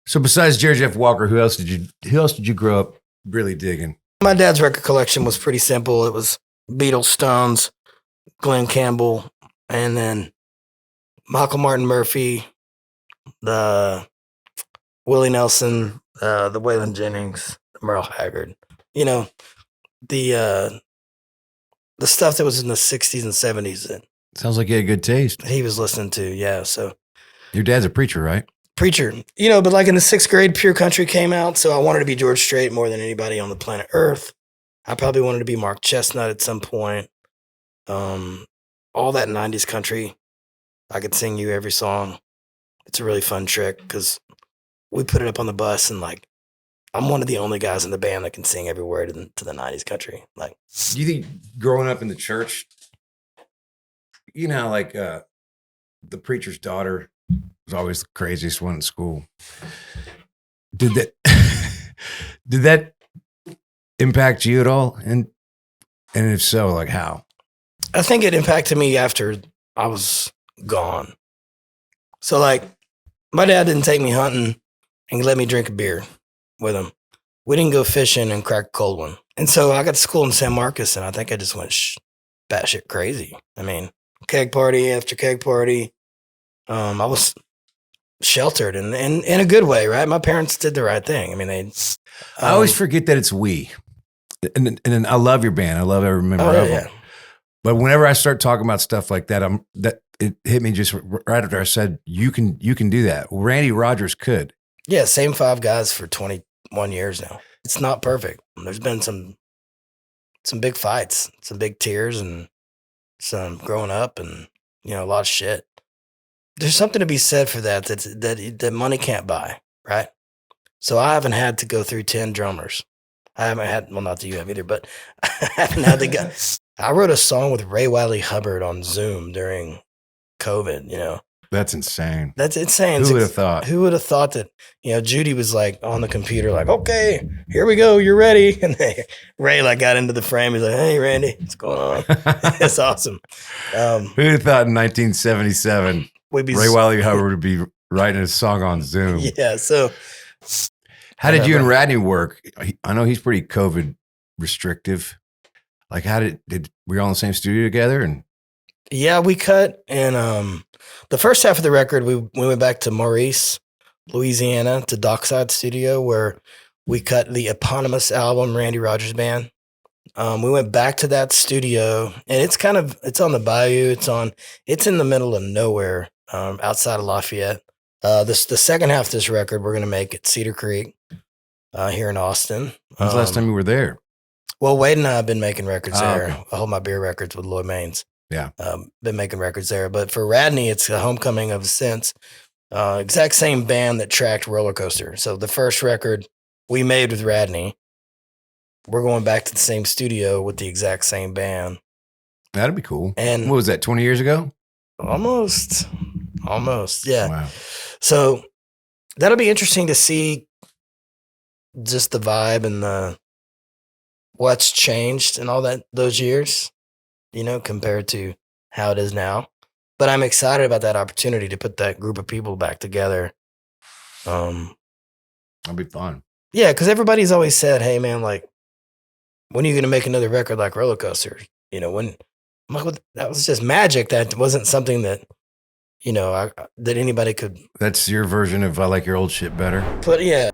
So besides Jerry Jeff Walker, who else did you grow up really digging? My dad's record collection was pretty simple. It was Beatles, Stones, Glenn Campbell, and then Michael Martin Murphy, the Willie Nelson, the Waylon Jennings, Merle Haggard. You know, the stuff that was in the 60s and 70s that Sounds like you had good taste. he was listening to, yeah. So Your dad's a preacher, right? preacher, you know, but like in the 6th grade, Pure Country came out, so I wanted to be George Strait more than anybody on the planet Earth. I probably wanted to be Mark Chestnut at some point. All that 90s country, I could sing you every song. It's a really fun trick because we put it up on the bus and like I'm one of the only guys in the band that can sing every word to the 90s country. Like, Do you think growing up in the church, you know, like the preacher's daughter was always the craziest one in school? Did that impact you at all? And if so, like how? I think it impacted me after I was gone. So like my dad didn't take me hunting and let me drink a beer with him. We didn't go fishing and crack a cold one. And so I got to school in San Marcos and I think I just went batshit crazy. I mean, keg party after keg party. I was sheltered and in a good way, right? My parents did the right thing. I mean, I always forget that it's we. And I love your band. I love every member of them. Yeah. But whenever I start talking about stuff like that, it hit me just right after I said you can do that. Well, Randy Rogers could. Yeah, same 5 guys for 21 years now. It's not perfect. There's been some big fights, some big tears, and some growing up, and you know, a lot of shit. There's something to be said for that money can't buy, right? So I haven't had to go through 10 drummers. I haven't had, well, not that you have either, but I haven't had to go. I wrote a song with Ray Wiley Hubbard on Zoom during COVID, you know. That's insane. That's insane. Who would have thought? Who would have thought that, you know, Judy was like on the computer, like, okay, here we go, you're ready. And Ray like got into the frame. He's like, hey, Randy, what's going on? It's awesome. Who would have thought in 1977, Ray Wiley Hubbard would be writing a song on Zoom? Yeah, so. How did you and Radney work? I know he's pretty COVID restrictive. Like, how did we all in the same studio together? And yeah, we cut, and the first half of the record, we went back to Maurice, Louisiana, to Dockside Studio, where we cut the eponymous album, Randy Rogers Band. We went back to that studio, and it's on the bayou. It's in the middle of nowhere, outside of Lafayette. The second half of this record, we're going to make at Cedar Creek, here in Austin. When's the last time you were there? Well, Wade and I have been making records there. Okay. I hold my beer records with Lloyd Maines. Yeah. Been making records there. But for Radney, it's a homecoming of a sense. Exact same band that tracked Roller Coaster. So the first record we made with Radney, we're going back to the same studio with the exact same band. That'd be cool. And what was that, 20 years ago? Almost, yeah. Wow. So that'll be interesting to see just the vibe and what's changed in all those years, you know, compared to how it is now. But I'm excited about that opportunity to put that group of people back together. That'll be fun. Yeah, because everybody's always said, hey, man, like, when are you going to make another record like Roller Coaster? You know, I'm like, well, that was just magic. That wasn't something that, you know, that anybody could. That's your version of I like your old shit better. But yeah.